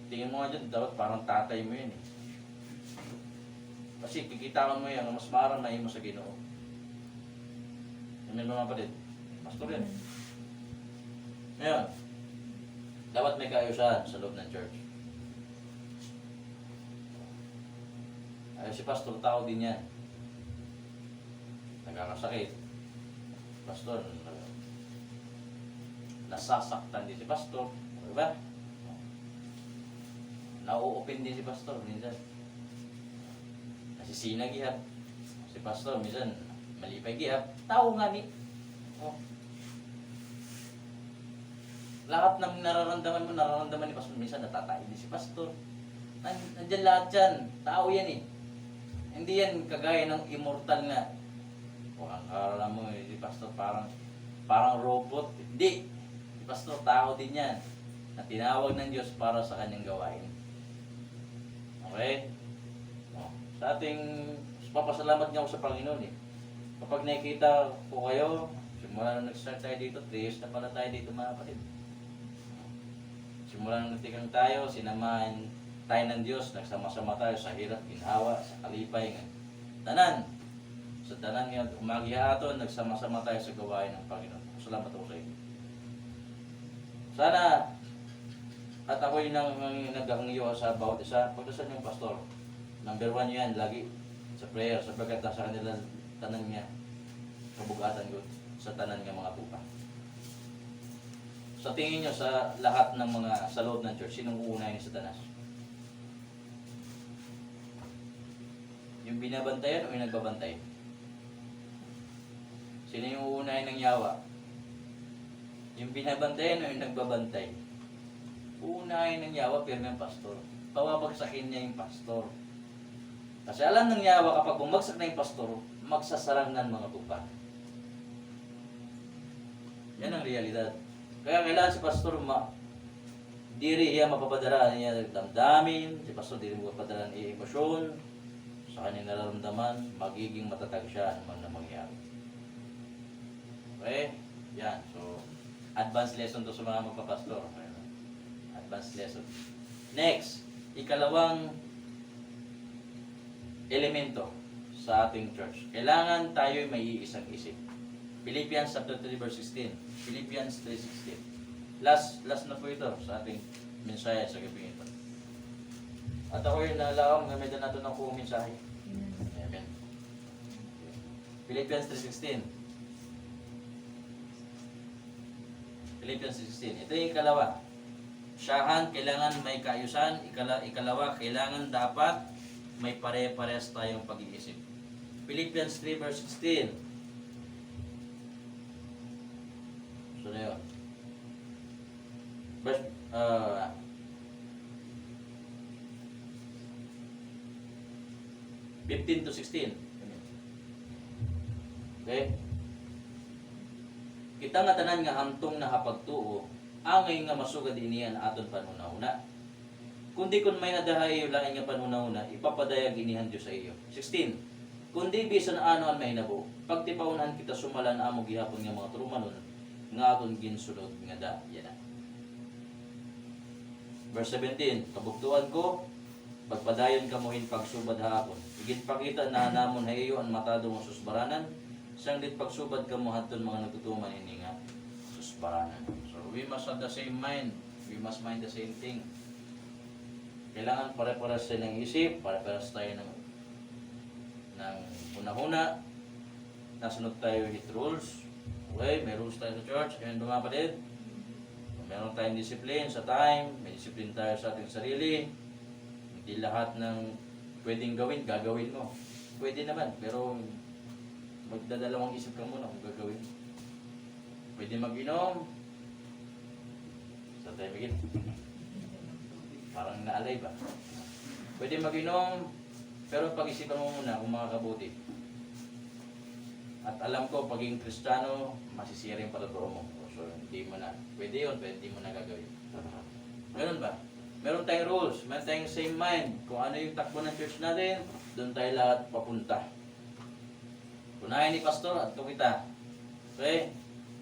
tingin mo nga dyan, dapat parang tatay mo yan eh. Kasi kikitaan mo yan, ang mas marang na mo sa Ginoo. Amen mga kapatid. Pastor yan. Ngayon, dapat may kaayusan sa loob ng church. Ay, si pastor, tao din yan. Nagkakasakit. Pastor, nasasaktan din si pastor. Diba? Nauupin din si pastor minsan. Nasisinag ihap. Si pastor minsan malipay ihap. Tao nga ni. Oh. Lahat ng nararamdaman ni pastor minsan natatay din si pastor. Nandiyan lahat yan. Tao yan eh. Hindi yan kagaya ng immortal na. Ang akala mo si pastor parang robot. Hindi. Si pastor tao din yan. Na tinawag ng Diyos para sa kanyang gawain. Okay? Oh, sa ating papasalamat nga ako sa Panginoon eh. Kapag nakikita ko kayo, simula nung nag-start tayo dito, 3 years na pala tayo dito mga kapatid. Simula nung natikang tayo, sinamahan tayo ng Diyos, nagsama-sama tayo sa hirap, ginhawa, sa kalipay, tanan. Sa tanan nga, umagiha aton, nagsama-sama tayo sa gawain ng Panginoon. Salamat ako sa inyo. Sana, at ako'y naghangiyo sa bawat isa, pagdasal niyong pastor. Number 1 yan, lagi sa prayer, sapagkat sa kanila tanan niya, kabugatan ko sa tanan niya mga pupa. Sa tingin niyo sa lahat ng mga sa loob ng church, sinong uunahin ni Satanas? Yung binabantayan o yung nagbabantay? Sino yung uunahin ng yawa? Yung binabantayan o yung nagbabantay? Uunahin ng yawa pero ng pastor. Pawabagsakin niya yung pastor. Kasi alam ng yawa kapag bumagsak na yung pastor, magsasarangan mga tupa. Yan ang realidad. Kaya kailangan si pastor diri iya mapapadala niya damdamin, si pastor diri mapapadala niya emosyon sa kanyang nararamdaman, magiging matatag siya man na mangyari. Okay? Yan. So, advanced lesson to sa mga magpapastor. Advanced lesson. Next, ikalawang elemento sa ating church. Kailangan tayo'y may iisang isip. Philippians chapter 3 verse 16. Philippians 3:16. Last na po ito sa ating mensahe sa gabi ito. At ako'y nalawang na medyo natin ng kong mensahe. Amen. Philippians 3:16. Philippians 3:16. Ito yung ikalawa. Siyahan, kailangan may kaayusan. Ikalawa, kailangan dapat may pare-parehas tayong pag-iisip. Philippians 3 verse 16. So na yun. Verse, 15 to 16. Okay? Kita nga tanan nga hantong nakapagtuo, angay nga masugad iniyan aton panuna-una. Kundi kun may nadahay lain nga panuna-una, ipapadayag inihan Dios sa iyo. 16. Kundi bisan ano ang mahinabu, pagtipawunan kita sumalan amo gihapon nga mga trumanon, nga aton ginsulod nga da yana. Verse 17, kabugtuan ko, pagpadayon kamuhin pagsubad hapon. Igit pakita na namon hayo ang matado nga susbaranan, sang dit pagsubad kamo hadton mga nagtutuman ini nga susbaranan. So we must have the same mind. We must mind the same thing. Kailangan pare-pares tayo ng isip, pare-pares tayo ng huna-huna. Nasunod tayo with rules. Okay, may rules tayo sa church. Ayan mga kapatid. Meron tayong discipline sa time, may discipline tayo sa ating sarili. Hindi lahat ng pwedeng gawin, gagawin mo. Pwede naman, pero magdadalawang isip ka muna kung gagawin. Pwede mag-inom. Saan tayo mag-inom? Parang naalay ba? Pwede mag-inom, pero pag-isipan mo muna kung makakabuti. At alam ko, paging Kristiyano, masisira yung patotoo mo. So, hindi mo na, pwede yun, pero hindi mo na gagawin. Meron ba? Meron tayong rules, meron tayong same mind. Kung ano yung takbo ng church natin, doon tayo lahat papunta. Kunahin ni pastor at kita. Okay?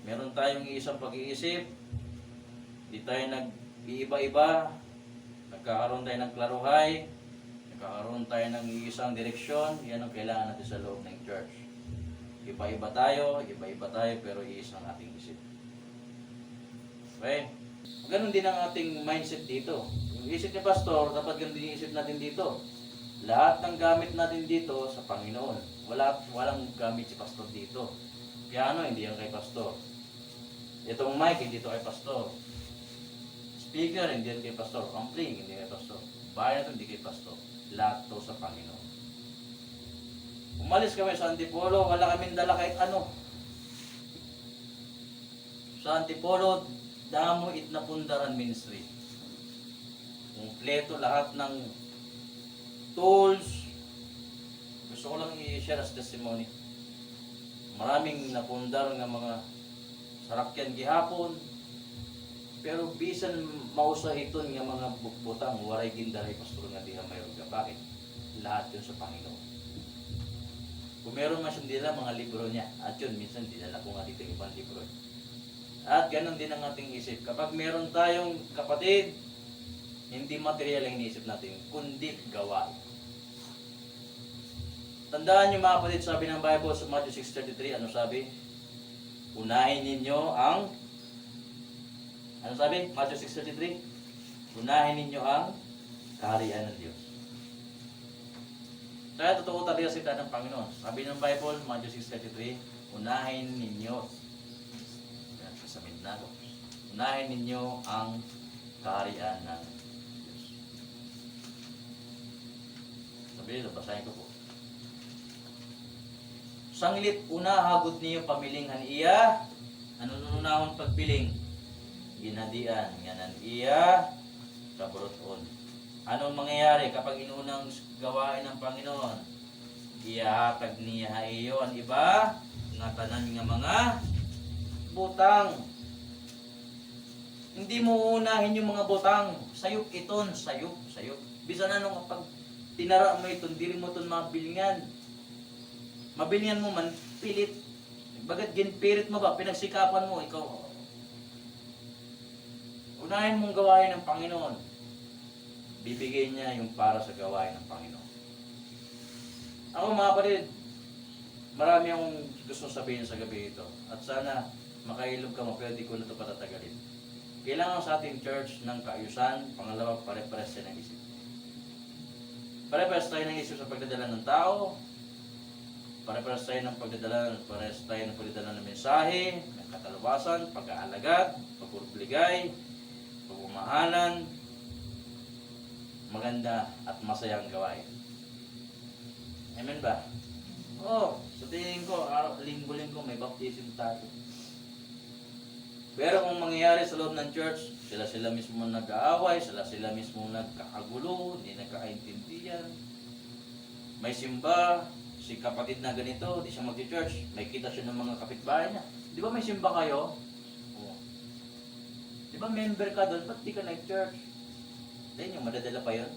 Meron tayong isang pag-iisip. Hindi tayo nag-iiba-iba. Nagkakaroon tayo ng klaruhay, nagkakaroon tayo ng isang direksyon, yan ang kailangan natin sa loob ng church. Iba-iba tayo, pero iisang ating isip. Okay? Ganon din ang ating mindset dito. Yung isip ni Pastor, dapat ganon din yung isip natin dito. Lahat ng gamit natin dito sa Panginoon. Walang gamit si Pastor dito. Piano, hindi yan kay Pastor. Itong mic, hindi ito kay Pastor. Speaker, hindi yan kay Pastor. Ampling, hindi kay Pastor. Bahay na ito, hindi kay Pastor. Lahat ito sa Panginoon. Umalis kami sa Antipolo, wala kaming dala kahit ano. Sa Antipolo, Damo Itnapundaran Ministry. Kompleto lahat ng tools. Gusto ko lang i-share as testimony. Maraming napundar ng mga sarakyan gihapon. Pero bisan mausahiton ng mga bukbutang, waray gindaray pastor nga diha mayroon ka. Bakit? Lahat yun sa Panginoon. Kung meron man siyang dila, mga libro niya. At yun, minsan dinala ko nga dito yung ibang libro. At ganun din ang ating isip. Kapag meron tayong kapatid, hindi material ang iniisip natin, kundi gawain. Tandaan niyo mga kapatid, sabi ng Bible sa Matthew 6:33, ano sabi? Unahin ninyo ang, ano sabi? Matthew 6:33, unahin ninyo ang kaharian ng Diyos. Kaya totoo talaga sila ng Panginoon. Sabi ng Bible, Matthew 6:33, unahin ninyo, sa Mindanao, unahin ninyo ang kaharian ng Diyos. Sabi nito, basahin ko po. Sanglit una hagot niyo pamilinghan iya, ano nununahon pagpiling? Ginadian, nganan iya, kaburoton. Anong mangyayari kapag inunang gawain ng Panginoon? Iyahatag niya iyo ang iba, nga tanan nga mga butang. Hindi mo unahin yung mga butang. Sayop iton, sayop. Bisan anong kapag tinara mo iton, dili mo iton mabilingan. Mabilingan mo man, pilit. Bagat ginpirit mo ba, pinagsikapan mo, ikaw. Unahin mong gawain ng Panginoon. Bibigay niya yung para sa gawain ng Panginoon. Ako mga kapatid, marami akong gusto sabihin sa gabi ito. At sana makailog ka mo, pero di ko na ito patatagalin. Kailangan sa ating church ng kaayusan. Pangalawa, pare-pares tayo ng isip. Pare-pares tayo ng isip sa pagdadala ng tao. Pare-pares tayo ng pagdadala ng mensahe, ng katalabasan, pag-aalagad, pagpupligay, pagmamahalan, maganda at masayang gawain. Amen ba? Sa tingin ko, linggo-linggo may baptism tayo. Pero kung mangyayari sa loob ng church, sila mismo nag-aaway, sila mismo nagkakagulo, hindi nagkakaintindihan. May simba, si kapatid na ganito, di siya mag-church, may kita siya ng mga kapitbahay niya. Di ba may simba kayo? Oo. Di ba member ka doon? Ba't di ka nag-church? Dahil yung madadala pa yun?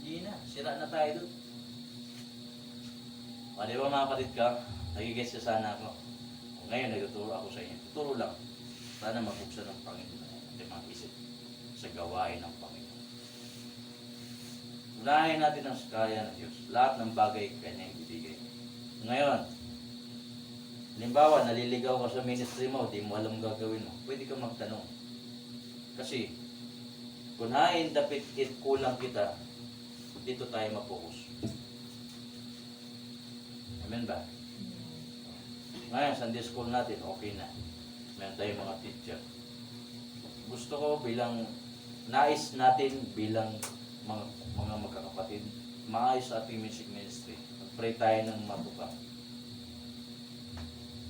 Hindi na, sira na tayo doon. Di ba mga kapatid ka? Nagigets ka sana ako. Ngayon, nagtuturo ako sa inyo. Tuturo lang. Sana mabuksan ng Panginoon ang ating mga isip sa gawain ng Panginoon. Unahin natin ang kaya ng Diyos. Lahat ng bagay Kanya ibigay. Ngayon, halimbawa, naliligaw ka sa ministry mo, di mo alam gagawin mo, pwede ka magtanong. Kasi, kung hain dapit kulang kita, dito tayo mapokus. Amen ba? Ngayon, Sunday school natin, okay na. Meron tayong mga teacher. Gusto ko bilang, nais natin bilang mga magkakapatid, maayos sa ating music ministry. Mag-pray tayo ng matuka.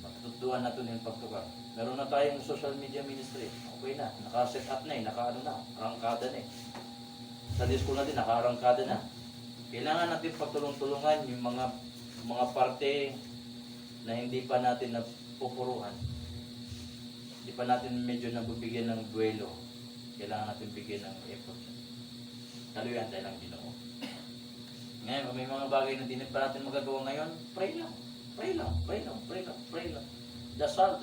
Pagtutuan natin yung pagtuka. Meron na tayong social media ministry. Okay na. Naka-set up na arangkada na Sunday school natin, naka-arangkada na. Kailangan natin pagtulong-tulungan yung mga parte na hindi pa natin napupuruan. Hindi pa natin medyo nabibigyan ng duelo. Kailangan natin bigyan ng effort. Kaluyan tayo ng Ginoo. Ngayon, may mga bagay na hindi pa natin magagawa ngayon, pray lang. Dasal.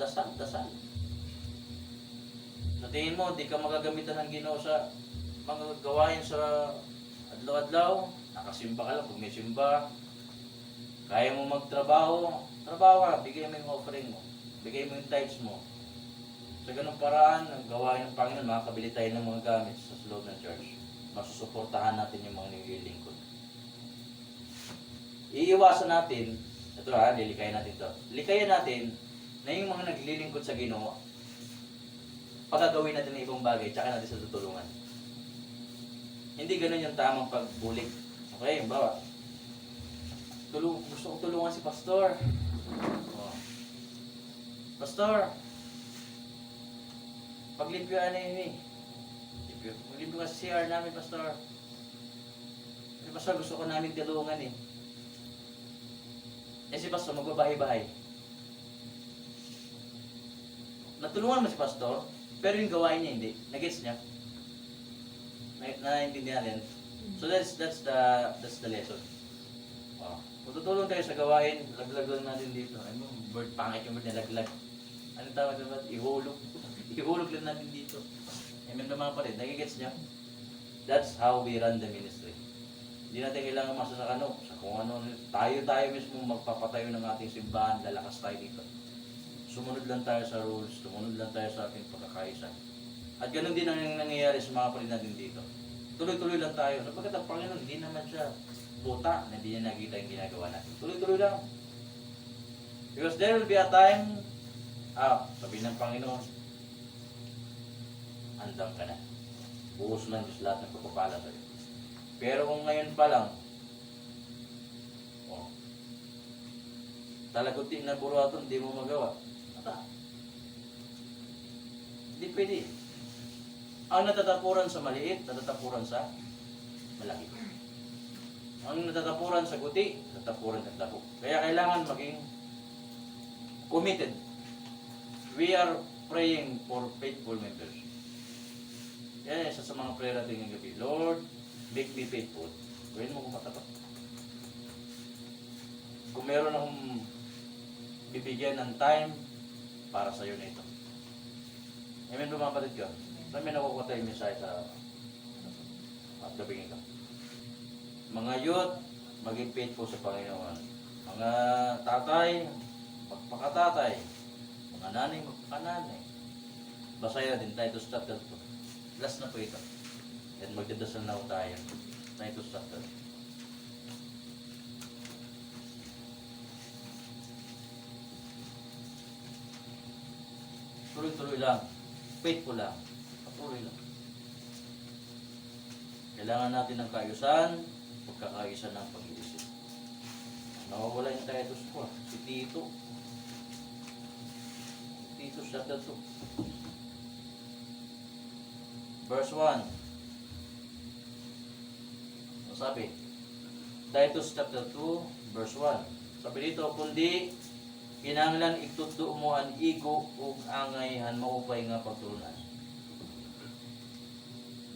Sa tingin mo, di ka magagamitan ng Ginoo sa mga gawain sa adlaw-adlaw, nakasimba ka lang pag may simba. Kaya mo magtrabaho, trabaho ka, bigay mo yung offering mo, bigay mo yung tithes mo. Sa ganung paraan, ang gawain ng Panginoon, makakabili tayo ng mga gamit sa loob ng church. Masusuportahan natin yung mga nililingkod. Iiwasan natin, ito ha, lilikayin natin to. Likayin natin na yung mga naglilingkod sa Ginoo, pagagawin natin ng ibang bagay, tsaka natin sa tutulungan. Hindi ganun yung tamang pagbulik. Okay, bawa. Gusto ko tulungan si Pastor. Oh. Pastor, paglimpyuan na yun eh. Paglimpyo ka sa CR namin, Pastor. Pastor, gusto ko namin tulungan eh. Eh si Pastor, magbabahay-bahay. Natulungan mo si Pastor, pero yung gawain niya hindi. Nag-gets niya? Naiintindihan natin. So that's the lesson. Oh. Kung tutulong tayo sa gawain, laglag lang natin dito. Ay mo, bird, pangit yung bird na laglag. Anong tawag na ba? Ihulog. Ihulog lang natin dito. Amen ba mga palit? Nagigets niya? That's how we run the ministry. Hindi natin kailangan masasakano sa kung ano. Tayo mismo magpapatayo ng ating simbahan, lalakas tayo dito. Sumunod lang tayo sa rules, sumunod lang tayo sa ating pagkakaisa. At ganun din ang nangyayari sa mga palit natin dito. Tuloy-tuloy lang tayo. Sapagkat ang Panginoon, hindi naman siya puta na hindi niya nakita yung ginagawa natin. Tuloy-tuloy lang. Because there will be a time, sabi ng Panginoon, andam ka na. Buhos ng Diyos lahat ng pagpapala sa'yo. Pero kung ngayon pa lang, talagutin na buruaton, hindi mo magawa. Hindi pwede. Ang natatapuran sa maliit, natatapuran sa malaki. Ang natatapuran sa guti, natatapuran sa dako. Kaya kailangan maging committed. We are praying for faithful members. Yan, isa sa mga prayer natin ng gabi. Lord, make me faithful. Gawin mo kung matapat. Kung meron akong bibigyan ng time para sa iyo na ito. Amen ba mga kapatid ko? Saan may nakukuha tayong mensahe sa gabing ito? Mga youth, maging faithful sa Panginoon. Mga tatay, magpakatatay. Mga nanay, magpakananay. Basahin natin Titus chapter 2. Last na po ito. At magdadasal na po tayo. Titus chapter 2. Tuloy-tuloy lang. Faithful lang. Patuloy lang. Kailangan natin ng kaayusan, pagkakaisa ng pag-iisip. Nawawala yung Titus ko. Si Tito. Titus chapter 2. Verse 1. Ano sabi? Titus chapter 2, verse 1. Sabi dito, kundi kinahanglan itudlo mo ang igo ug angayhan maupay nga pagtulunan.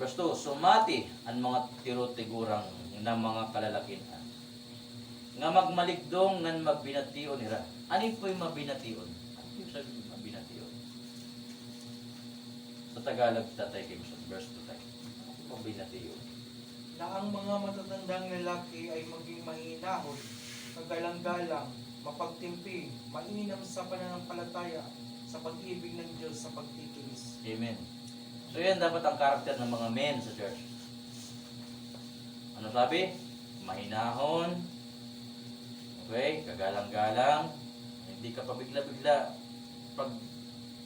Verse 2, sumati ang mga tiro-tigurang na mga kalalakihan. Nga magmaligdong ngan magbination nila. Ano po yung mabination? Ano yung sabi yung mabination? Sa Tagalog, Tatay Kimson, verse 2 tayo. Mabination. Na ang mga matatandang lalaki ay maging mahinahon, kagalang-galang, mapagtimpi, mainam sa pananampalataya, sa pag-ibig ng Diyos, sa pagtitiis. Amen. So yan dapat ang karakter ng mga men sa church. Ano sabi? Mahinahon, okay, kagalang-galang, hindi ka pabigla-bigla. Pag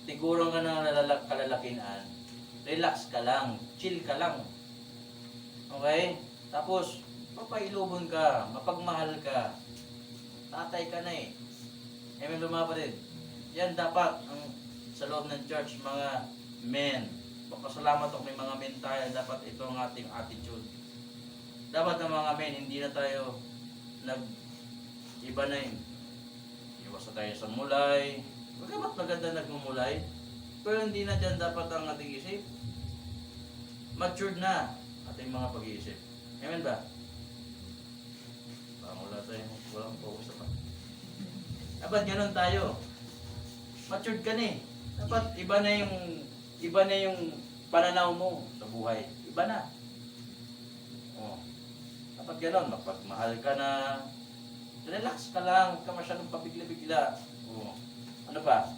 tigurong ka ng kalalakihan, relax ka lang, chill ka lang. Okay? Tapos, papailubon ka, mapagmahal ka. Tatay ka na eh. Amen ba mga kapatid? Yan dapat ang sa loob ng church, mga men. Pasalamat ako may mga men tayo. Dapat ito ang ating attitude. Dapat ang mga men, hindi na tayo iba na yun. Iwas na tayo sa mulay. Bagamat maganda nagmumulay. Pero hindi na dyan dapat ang ating isip. Matured na ating mga pag-iisip. Amen ba? Wala tayo, walang focus pa. Dapat ganun tayo. Matured ka na eh. Dapat iba na yung pananaw mo sa buhay. iba na. Oh. Dapat ganon, mapagmahal ka na, relax ka lang, huwag ka masyadong pabigla-bigla. Oh. Ano pa?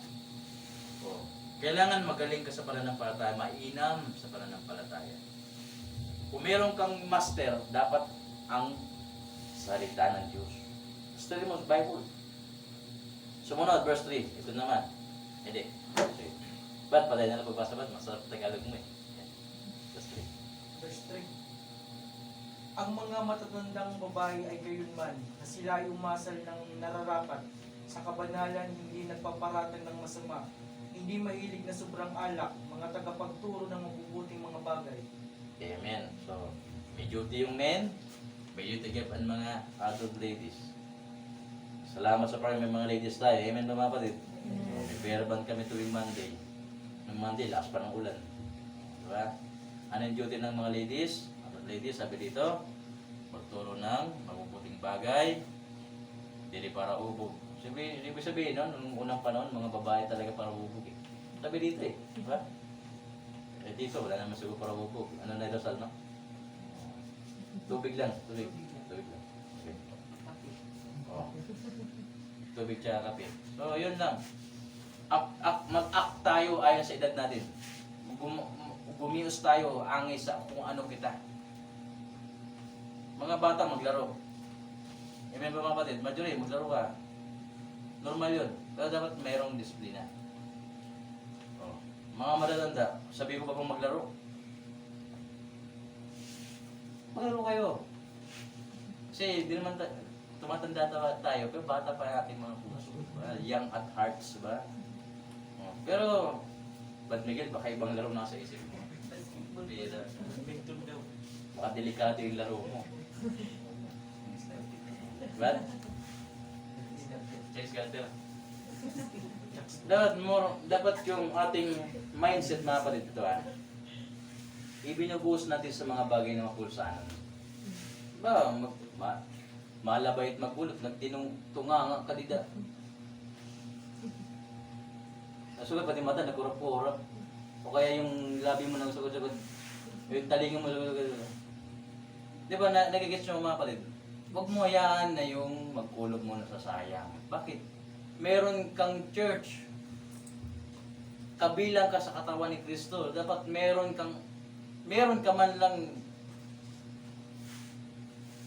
Oh. Kailangan magaling ka sa pananampalataya, mainam sa pananampalataya. Kung meron kang master, dapat ang salita ng Diyos. Study mo sa Bible. Sumunod, verse 3. Ito naman. Hindi. Ba't patay na nagbabasa ba't? Masarap Tagalog mo eh. Yan. Verse 3. Verse 3. Ang mga matatandang babae ay gayunman na sila ay umasal ng nararapat sa kabanalan, hindi nagpaparatang ng masama, hindi mahilig na sobrang alak, mga tagapagturo ng mabubuting mga bagay. Amen. So, may duty yung men, may duty gap ang mga adult ladies. Salamat sa parang may mga ladies tayo. Amen ba mga kapatid? May prayer band kami tuwing Monday. Noong Monday, lakas pa ng ulan. Diba? Ano yung duty ng mga ladies? Adult ladies, sabi dito, magturo ng mabubuting bagay, dili para ubog. Ibig sabihin, no? Noong unang panahon, mga babae talaga para ubog eh. Sabi dito eh. Diba? Eh dito, wala naman siguro para ubog. Ano na dasal, no? Tubig lang. Tubig lang. Okay. Oh. Tubig tsaka kape. So, yun lang. Mag-act tayo ayon sa edad natin. Bumius tayo angay sa kung ano kita. Mga bata maglaro. Amen ba mga kapatid? Majority, maglaro ka. Normal yun. Pero dapat mayroong disiplina. Oh. Mga matatanda, sabi ko ba pang maglaro? Maglaro kayo. Kasi di naman tumatanda tayo, pero bata pa ating mga puso. Young at hearts, ba? Oh. Pero, Bad Miguel, baka ibang laro nasa isip mo. Baka delikado yung laro mo. Bad? Chase Carter. Dapat yung ating mindset mga kapatid ito ibinubuhos natin sa mga bagay na mapulsanan. Ba, malabait magulot, nagtinunga ka dida. Nasugat pati mata, nagkurap-kurap. O kaya yung labi mo nagsugod-sugod, yung talingan mo sugod-sugod. Di ba, nagigits nyo mga kapatid? Huwag mo hayaan na yung magkulog mo na sa sayang. Bakit? Meron kang church. Kabilang ka sa katawan ni Kristo. Dapat meron ka man lang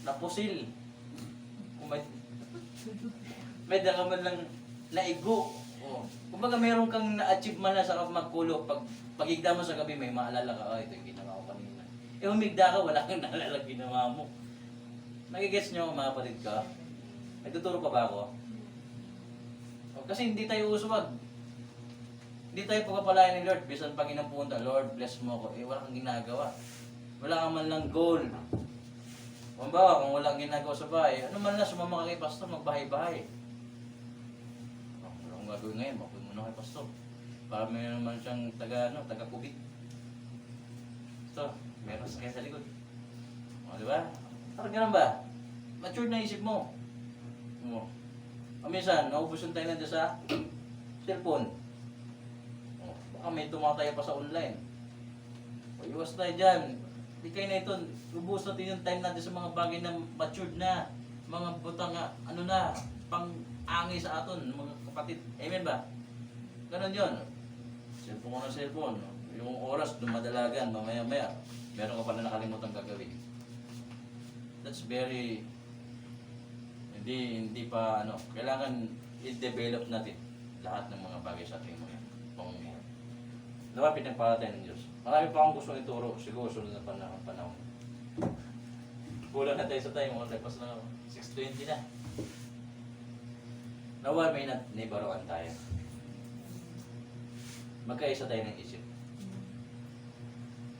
napusil. Kung may ka man lang naigo. Oh. Kumbaga meron kang na-achieve man na sa magkulog. Pag-igda mo sa gabi, may maalala ka, ito yung ginawa ko kanina. Eh, humigda ka, wala kang naalala ginawa mo. Nagigets nyo, mga kapatid ka? Nagtuturo pa ba ako? O, kasi hindi tayo uswag. Hindi tayo pagpapalayan ni Lord. Bisan pag inapunta, Lord, bless mo ako. Eh, wala kang ginagawa. Wala kang man lang goal. Kung ba, kung walang ginagawa sa bahay, ano man lang, sumama ka kay pastor, magbahay-bahay. O, wala kong gagawin ngayon, makuha muna kay pastor. Para may naman siyang taga-kubit. Ito, meron sakay sa likod. O, di ba? Parang ganun ba? Mature na isip mo. O. Minsan, naubos yung tayo na dyan sa cellphone. O. Baka may tumataya pa sa online. O, iwas tayo dyan. Di kayo na ito. Ubus natin yung time natin sa mga bagay na matured na. Mga butang, pang-angay sa aton, mga kapatid. Amen ba? Ganun yun. Cellphone ko na cellphone. Yung oras, dumadalagan, mamaya-maya. Meron ka pala nakalimutan gagawin. That's very hindi pa kailangan i-develop natin lahat ng mga bagay sa ating mga pamumuhay. Diba pinagpalatay ng Diyos? Marami pa akong gusto ituro, siguro sunod na panahon. Kulang na tayo sa time, tapos na 6:20 na. Nawal may naibaroan tayo. Magkaisa tayo ng isip.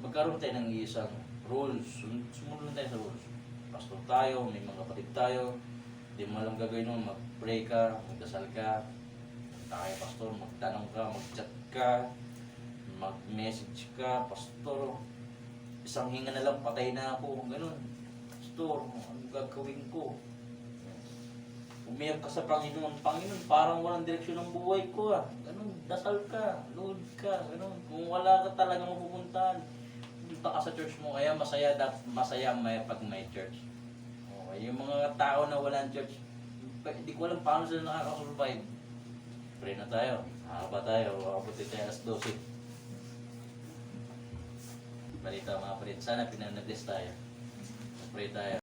Magkaroon tayo ng isang rules. Sumunod tayo sa rules. Pastor tayo, may mga kapatid tayo, hindi mo alam gagawin mo, mag-pray ka, magdasal ka, tayo pastor, magtanong ka, mag-chat ka, mag-message ka, pastor, isang hinga na lang, patay na ako, ganun. Pastor, ano gagawin ko? Umiyak ka sa Panginoon, parang walang direksyon ng buhay ko ganun, dasal ka, load ka, ganun. Kung wala ka talaga mapupuntahan, punta ka sa church mo, kaya masaya may pag may church. Okay, yung mga tao na walang church, hindi ko alam paano sila nakaka-survive. Pray na tayo. Haba tayo. Abutin tayo alas 12. Balita mga palit. Sana pinanabless tayo. Pray tayo.